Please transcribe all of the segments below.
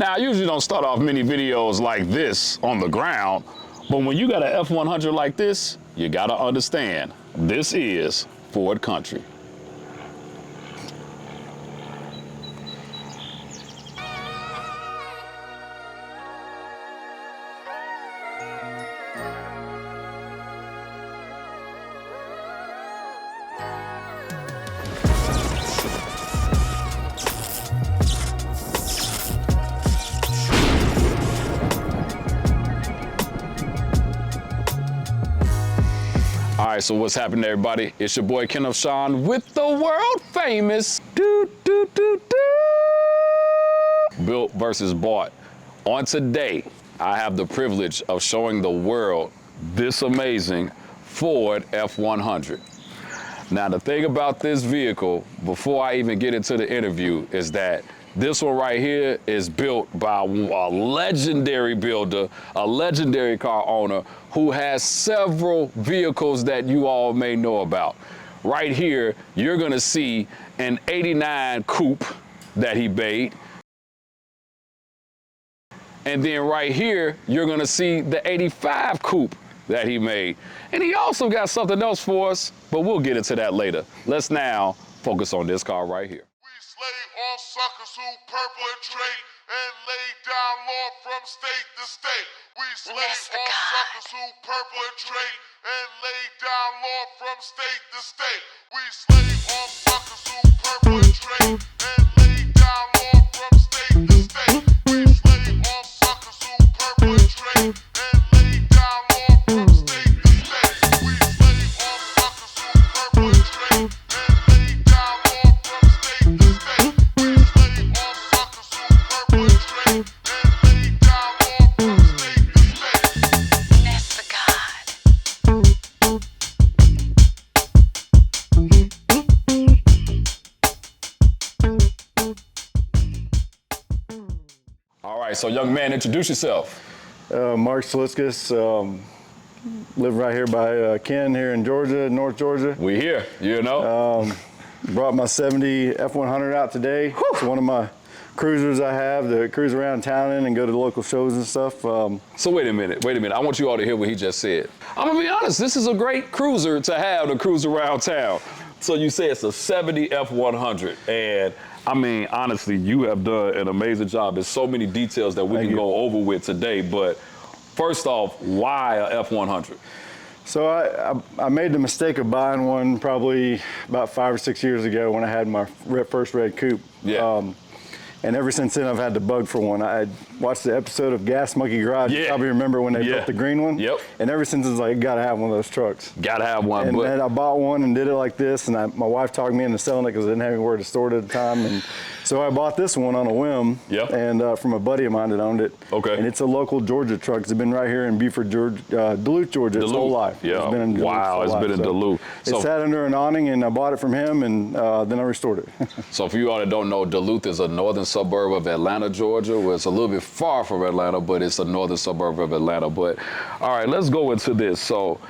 Now, I usually don't start off many videos like this on the ground, but when you got an F100 like this, you gotta understand, this is Ford country. All right, so what's happening, everybody? It's your boy Kenneth Sean with the world famous Built versus Bought. On today, I have the privilege of showing the world this amazing Ford F100. Now, the thing about this vehicle, before I even get into the interview, is that this one right here is built by a legendary builder, a legendary car owner who has several vehicles that you all may know about. Right here, you're gonna see an '89 coupe that he made. And then right here, you're gonna see the '85 coupe that he made. And he also got something else for us, but we'll get into that later. Let's now focus on this car right here. All suckers who purple and trade and lay down law from state to state. We slay all suckers who purple and trade and lay down law from state to state. We slay all suckers who purple and trade and lay down law from state to state. We slay all suckers who purple and trade and lay down law from state to state. We slay all suckers who purple and trade and lay down law from state to state. All right, so young man, introduce yourself. Mark Sliskus, live right here by Ken here in Georgia, North Georgia. We here, you know. Brought my 70 F100 out today. Whew. It's one of my cruisers I have to cruise around town in and go to the local shows and stuff. So wait a minute. I want you all to hear what he just said. I'm gonna be honest, this is a great cruiser to have to cruise around town. So you say it's a 70 F100, and I mean, honestly, you have done an amazing job. There's so many details that we can go over with today, but first off, why a F100? So I made the mistake of buying one probably about 5 or 6 years ago when I had my first red coupe. Yeah. And ever since then, I've had the bug for one. I watched the episode of Gas Monkey Garage. Yeah. You probably remember when they built the green one. Yep. And ever since, it's like, gotta have one of those trucks. Gotta have one. And then I bought one and did it like this, and my wife talked me into selling it because I didn't have anywhere to store it at the time. And so I bought this one on a whim. Yep. And from a buddy of mine that owned it. Okay. And it's a local Georgia truck. It's been right here in Beaufort, Georgia, Duluth, Georgia, its whole life. Yeah. It's been in Duluth. Wow, it's been in Duluth. So it sat under an awning, and I bought it from him, and then I restored it. So for you all that don't know, Duluth is a northern suburb of Atlanta, Georgia, where it's a little bit far from Atlanta, but it's a northern suburb of Atlanta. But all right, let's go into this. So,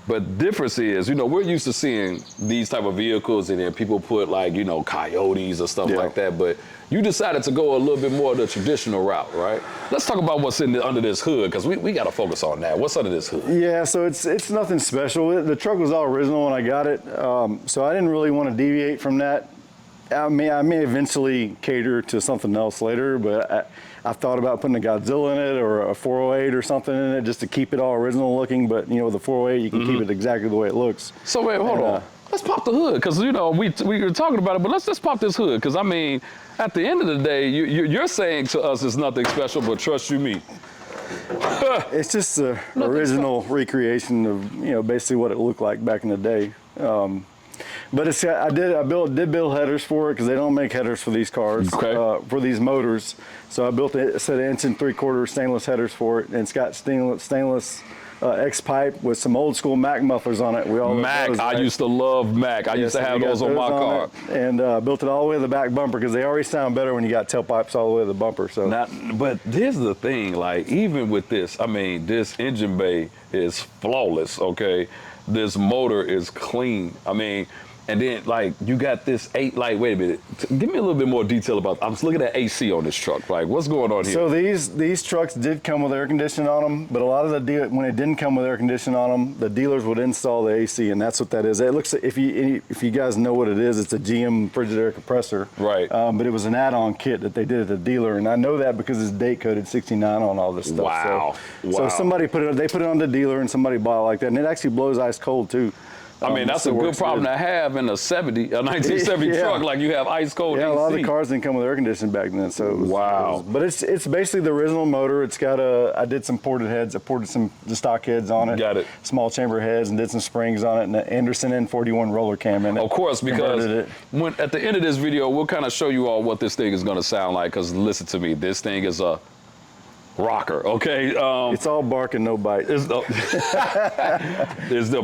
but difference is, you know, we're used to seeing these type of vehicles and then people put like, you know, coyotes or stuff like that. But you decided to go a little bit more the traditional route, right? Let's talk about what's under this hood, because we got to focus on that. What's under this hood? Yeah, so it's nothing special. The truck was all original when I got it, so I didn't really want to deviate from that. I may eventually cater to something else later, but I thought about putting a Godzilla in it or a 408 or something in it just to keep it all original looking. But you know, with the 408, you can keep it exactly the way it looks. So wait, hold on. Let's pop the hood, because you know we were talking about it, but let's just pop this hood, because I mean, at the end of the day, you're saying to us it's nothing special, but trust you me. It's just the original recreation of, you know, basically what it looked like back in the day. But I did build headers for it because they don't make headers for these cars, for these motors. So I built a set of 1 3/4 stainless headers for it, and it's got stainless X pipe with some old school Mac mufflers on it. Mac, I used to love Mac. I used to have those on my car. And built it all the way to the back bumper because they already sound better when you got tailpipes all the way to the bumper. So, but here's the thing, like even with this, I mean, this engine bay is flawless. Okay, this motor is clean. I mean, And then, like, you got this like, wait a minute. Give me a little bit more detail about, I'm just looking at AC on this truck. Like, what's going on here? So these trucks did come with air conditioning on them, but a lot of when it didn't come with air conditioning on them, the dealers would install the AC, and that's what that is. It looks, if you guys know what it is, it's a GM Frigidaire compressor. Right. But it was an add-on kit that they did at the dealer, and I know that because it's date coded 69 on all this stuff. Wow. So somebody they put it on the dealer, and somebody bought it like that, and it actually blows ice cold too. I mean, that's a good problem to have in a 1970 Yeah. truck, like you have ice cold AC. Yeah, a lot of the cars didn't come with air conditioning back then, so Wow. but it's basically the original motor. It's got I did some ported heads. I ported the stock heads on it. Got it. Small chamber heads, and did some springs on it, and the Anderson N41 roller cam in it. Of course, because at the end of this video, we'll kind of show you all what this thing is going to sound like, because listen to me, this thing is a rocker, okay? It's all bark and no bite. Is the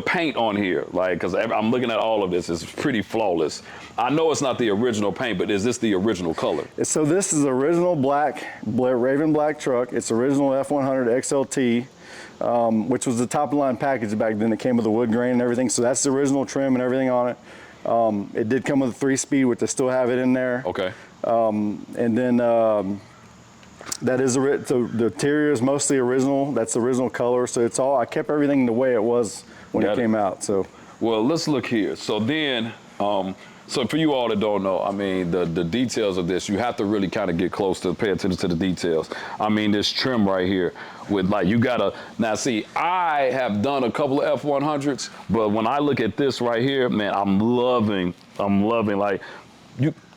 paint on here, like, because I'm looking at all of this, it's pretty flawless. I know it's not the original paint, but is this the original color? So this is original Raven black truck. It's original F100 XLT, which was the top of the line package back then. It came with the wood grain and everything, so that's the original trim and everything on it. It did come with a 3-speed, which I still have it in there. Okay. And then that is the interior is mostly original. That's the original color. So it's all, I kept everything the way it was when it came out. So, well, let's look here. So then, so for you all that don't know, I mean, the details of this, you have to really kind of get close to pay attention to the details. I mean, this trim right here with, like, you gotta, now see, I have done a couple of F100s, but when I look at this right here, man, I'm loving, like,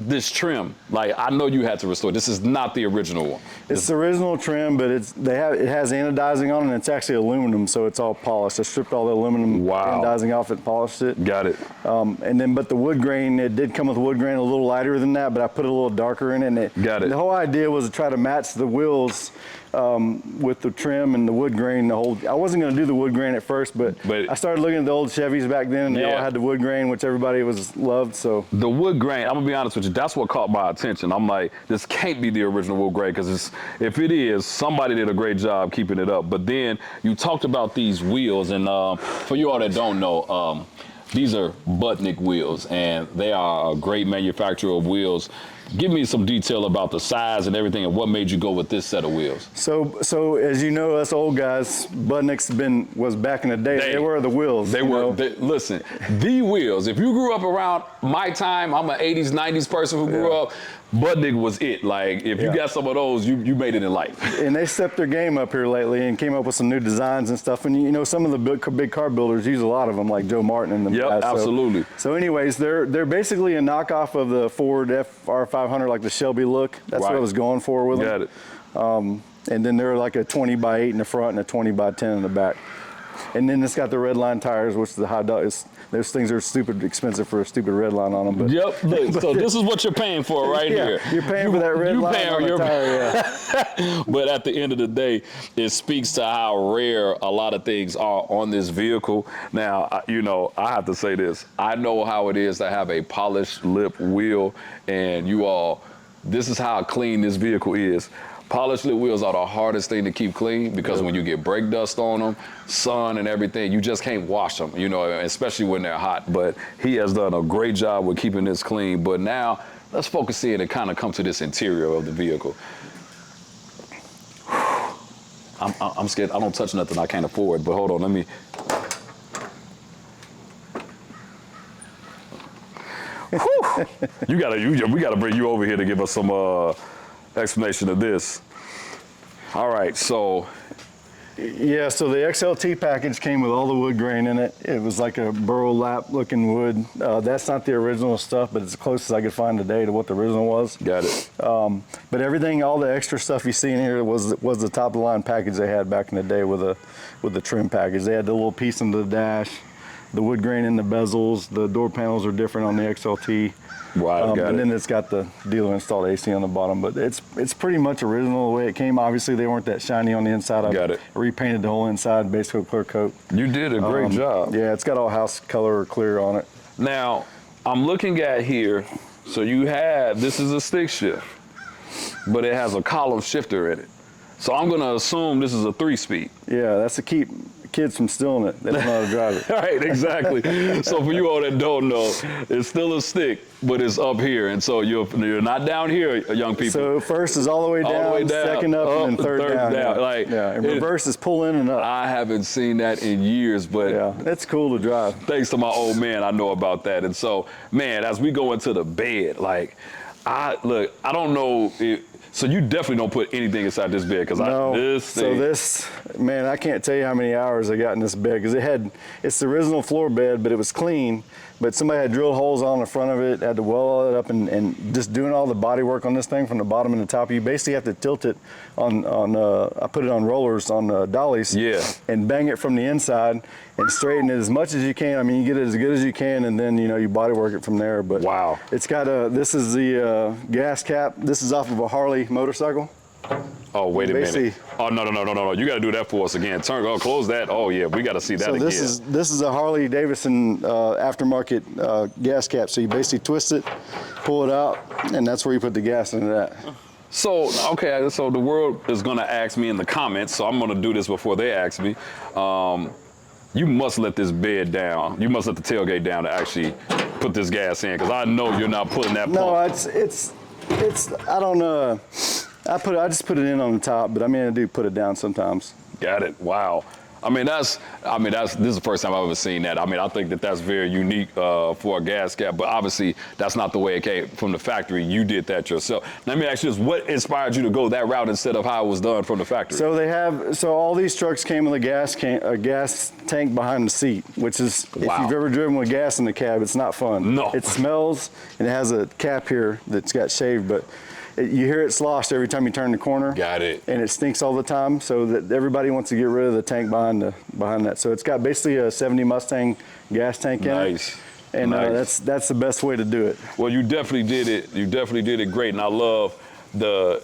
this trim, like, I know you had to restore. This is not the original one. It's the original trim, but it has anodizing on it, and it's actually aluminum, so it's all polished. I stripped all the aluminum anodizing off it, polished it. Got it. But the wood grain, it did come with wood grain a little lighter than that, but I put a little darker in it. Got it. The whole idea was to try to match the wheels with the trim and the wood grain. I wasn't going to do the wood grain at first, but I started looking at the old Chevys back then, and they all had the wood grain, which everybody loved. So the wood grain, I'm gonna be honest with you, that's what caught my attention. I'm like, this can't be the original wood grain, because if it is, somebody did a great job keeping it up. But then you talked about these wheels, and for you all that don't know, these are Butnick wheels, and they are a great manufacturer of wheels. Give me some detail about the size and everything, and what made you go with this set of wheels. So as you know, us old guys, Butnick's was back in the day. They were the wheels. Listen, the wheels. If you grew up around my time, I'm an 80s, 90s person who grew up. Butnick was it. Like, if you got some of those, you made it in life. And they stepped their game up here lately and came up with some new designs and stuff. And you know, some of the big car builders use a lot of them, like Joe Martin and them guys. Absolutely. So anyways, they're basically a knockoff of the Ford F100, like the Shelby look. That's what I was going for with them. Got it. And then they're like a 20x8 in the front and a 20x10 in the back. And then it's got the red line tires, which the high dot those things are stupid expensive for a stupid red line on them. But look, so this is what you're paying for right here. You're paying for that red line on the tire, But at the end of the day, it speaks to how rare a lot of things are on this vehicle. Now, you know, I have to say this. I know how it is to have a polished lip wheel, and you all, this is how clean this vehicle is. Polished lip wheels are the hardest thing to keep clean, because when you get brake dust on them, sun and everything, you just can't wash them, you know, especially when they're hot. But he has done a great job with keeping this clean. But now let's focus in and kind of come to this interior of the vehicle. I'm scared. I don't touch nothing I can't afford, but hold on, let me. We gotta bring you over here to give us some explanation of this. All right, so. Yeah, so the XLT package came with all the wood grain in it. It was like a burro lap looking wood. That's not the original stuff, but it's the closest I could find today to what the original was. Got it. But everything, all the extra stuff you see in here was the top of the line package they had back in the day with the trim package. They had the little piece in the dash, the wood grain in the bezels, the door panels are different on the XLT. Right, and then it's got the dealer installed AC on the bottom, but it's pretty much original the way it came. Obviously, they weren't that shiny on the inside. I repainted the whole inside, basically a clear coat. You did a great job. Yeah, it's got all house color or clear on it. Now, I'm looking at here, so this is a stick shift, but it has a column shifter in it. So I'm gonna assume this is a 3-speed. Yeah, that's to keep kids from stealing it. They don't know how to drive it. Right, exactly. So for you all that don't know, it's still a stick, but it's up here, and so you're not down here, young people. So first is all the way down, second up, and then third down. Yeah. Like, and reverse is pull in and up. I haven't seen that in years, but yeah, it's cool to drive. Thanks to my old man, I know about that. And so, man, as we go into the bed, like, I don't know so you definitely don't put anything inside this bed, because this, man, I can't tell you how many hours I got in this bed, because it's the original floor bed, but it was clean, but somebody had drilled holes on the front of it, had to weld it up, and just doing all the body work on this thing from the bottom and the top. You basically have to tilt it on I put it on rollers on dollies, and bang it from the inside and straighten it as much as you can. I mean, you get it as good as you can, and then you body work it from there. But wow, it's got this is the gas cap. This is off of a Harley motorcycle. Oh, wait a minute. Oh, no. You got to do that for us again. Close that. Oh, yeah, we got to see that again. So this is a Harley Davidson aftermarket gas cap. So you basically twist it, pull it out, and that's where you put the gas into that. So, okay, so the world is going to ask me in the comments, so I'm going to do this before they ask me. You must let this bed down. You must let the tailgate down to actually put this gas in, because I know you're not putting that pump. No, it's I don't know. I just put it in on the top, but I mean, I do put it down sometimes. Got it. Wow. This is the first time I've ever seen that. I mean, I think that's very unique for a gas cap, but obviously that's not the way it came from the factory. You did that yourself. Let me ask you this: what inspired you to go that route instead of how it was done from the factory? So all these trucks came with a gas tank behind the seat, which is, if you've ever driven with gas in the cab, it's not fun. No. It smells, and it has a cap here that's got shaved, but you hear it slosh every time you turn the corner. Got it. And it stinks all the time, so that everybody wants to get rid of the tank behind that. So it's got basically a 70 Mustang gas tank in it. And that's the best way to do it. Well, you definitely did it. You definitely did it great, and I love the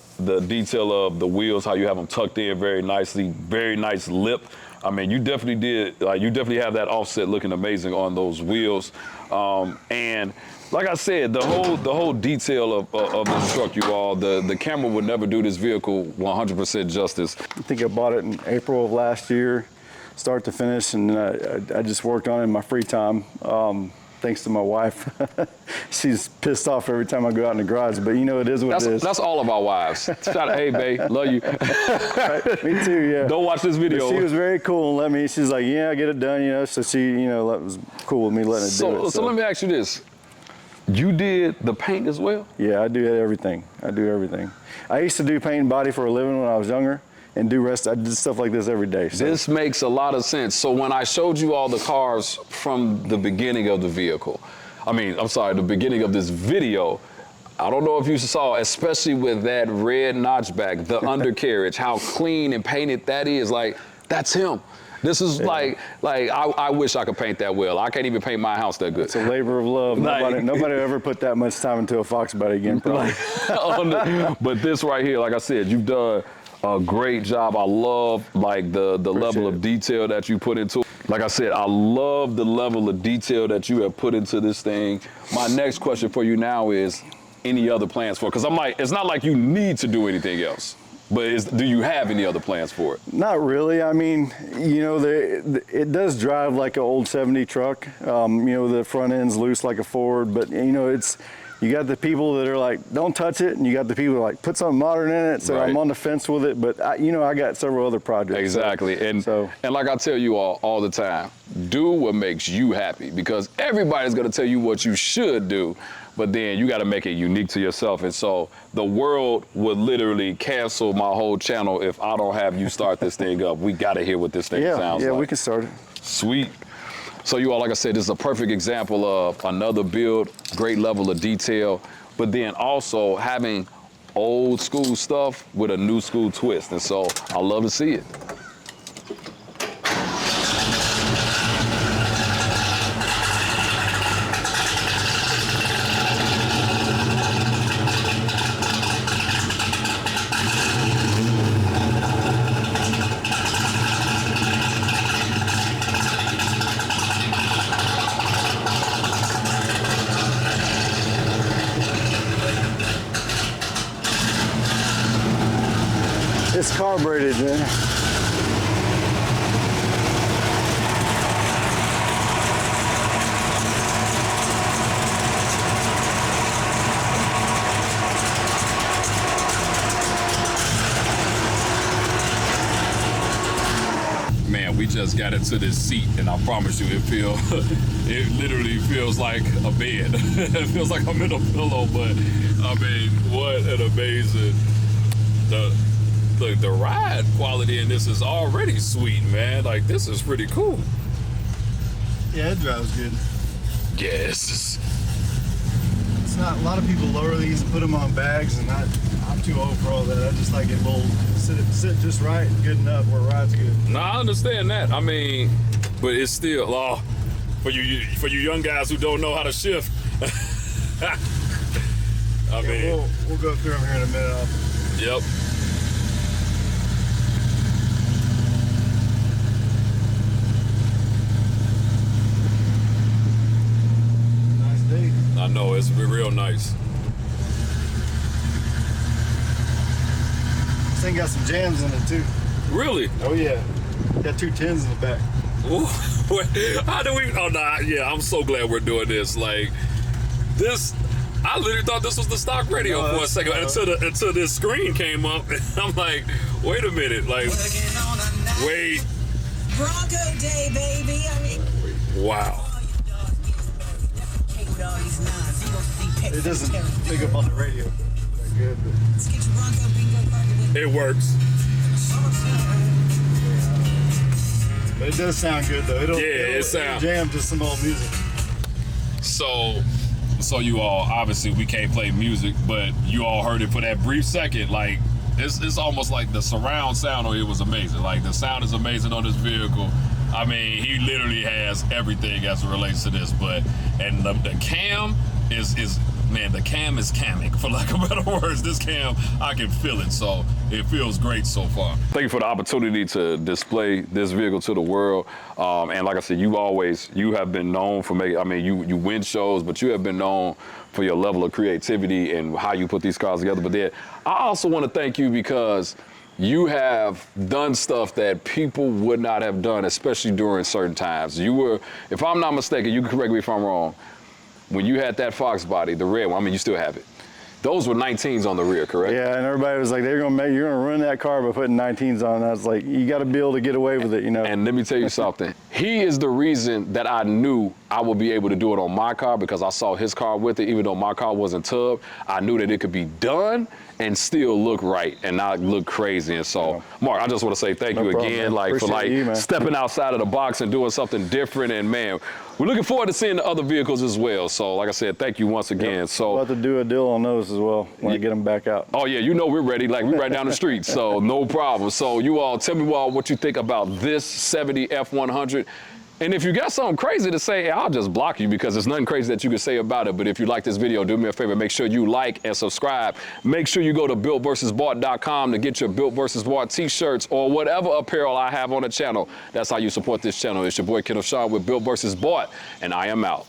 detail of the wheels, how you have them tucked in very nicely, very nice lip. I mean, you definitely did. You definitely have that offset looking amazing on those wheels, and like I said, the whole detail of this truck, you all, the camera would never do this vehicle 100% justice. I think I bought it in April of last year, start to finish, and I just worked on it in my free time. Thanks to my wife. She's pissed off every time I go out in the garage, but it is what it is. That's all of our wives. Shout out, hey, babe, love you. Right, me too, yeah. Don't watch this video. But she was very cool and she's like, yeah, get it done, so she, was cool with me letting it do it. So let me ask you this. You did the paint as well? Yeah, I do everything. I used to do paint and body for a living when I was younger, and I did stuff like this every day. So. This makes a lot of sense. So when I showed you all the cars from the beginning of the vehicle, the beginning of this video, I don't know if you saw, especially with that red notchback, the undercarriage, how clean and painted that is. Like, that's him. This is I wish I could paint that well. I can't even paint my house that good. It's a labor of love. Nobody ever put that much time into a Fox body again, probably. But this right here, like I said, you've done a great job. I love the level of detail that you put into it. Like I said, I love the level of detail that you have put into this thing. My next question for you now is, any other plans for it? Because it's not like you need to do anything else. But do you have any other plans for it? Not really. I mean, it does drive like an old 70 truck. The front end's loose like a Ford, but you got the people that are like, don't touch it, and you got the people that are like, put something modern in it. So right. I'm on the fence with it, but I got several other projects. Exactly, and like I tell you all the time, do what makes you happy, because everybody's gonna tell you what you should do, but then you got to make it unique to yourself. And so the world would literally cancel my whole channel if I don't have you start this thing up. We got to hear what this thing sounds like. Yeah, we can start it. Sweet. So you all, like I said, this is a perfect example of another build, great level of detail, but then also having old school stuff with a new school twist. And so I love to see it. It's carbureted, man. Man, we just got into this seat, and I promise you, it literally feels like a bed. It feels like I'm in a pillow, but I mean, what an amazing, the ride quality in this is already sweet, man. Like, this is pretty cool. Yeah, it drives good. Yes. It's not, a lot of people lower these and put them on bags, and I'm too old for all that. I just like it little, sit just right and good enough where it rides good. No, I understand that. I mean, but it's still, for you young guys who don't know how to shift. I mean, we'll go through them here in a minute. Yep. Nice day. I know, it's real nice. This thing got some jams in it too. Really? Oh yeah. Got 2 tins in the back. Ooh, how do we? Oh nah, yeah. I'm so glad we're doing this. Like this, I literally thought this was the stock radio for a second until this screen came up. I'm like, wait a minute, like, wait. Bronco Day, baby. I mean, Wow. It doesn't pick up on the radio that good, but Let's get your Bronco bingo card with It works. it does sound good though. It sounds. It'll jam to some old music. So you all, obviously we can't play music, but you all heard it for that brief second. Like, it's almost like the surround sound on it was amazing. Like, the sound is amazing on this vehicle. I mean, he literally has everything as it relates to this, and the cam is man, the cam is camming, for lack of better words. This cam, I can feel it, so it feels great so far. Thank you for the opportunity to display this vehicle to the world. And like I said, you have been known for making, I mean, you win shows, but you have been known for your level of creativity and how you put these cars together. But then I also want to thank you because you have done stuff that people would not have done, especially during certain times. You were, if I'm not mistaken, you can correct me if I'm wrong, when you had that Fox body, the red one, I mean, you still have it. Those were 19s on the rear, correct? Yeah, and everybody was like, you're gonna ruin that car by putting 19s on. I was like, you got to be able to get away with it, you know. And let me tell you something. He is the reason that I knew I would be able to do it on my car, because I saw his car with it. Even though my car wasn't tubbed, I knew that it could be done and still look right and not look crazy. And so, Mark, I just want to say thank you again, man. for you, stepping outside of the box and doing something different. And man, we're looking forward to seeing the other vehicles as well. So, like I said, thank you once again. Yep. So, we'll have to do a deal on those as well when I get them back out. oh yeah, you know we're ready. Like, we're right down the street, so no problem. So you all, tell me all what you think about this 70 F100. And if you got something crazy to say, I'll just block you, because there's nothing crazy that you can say about it. But if you like this video, do me a favor, make sure you like and subscribe. Make sure you go to builtversusbought.com to get your Built Versus Bought t-shirts or whatever apparel I have on the channel. That's how you support this channel. It's your boy Kenneth Shawn with Built Versus Bought, and I am out.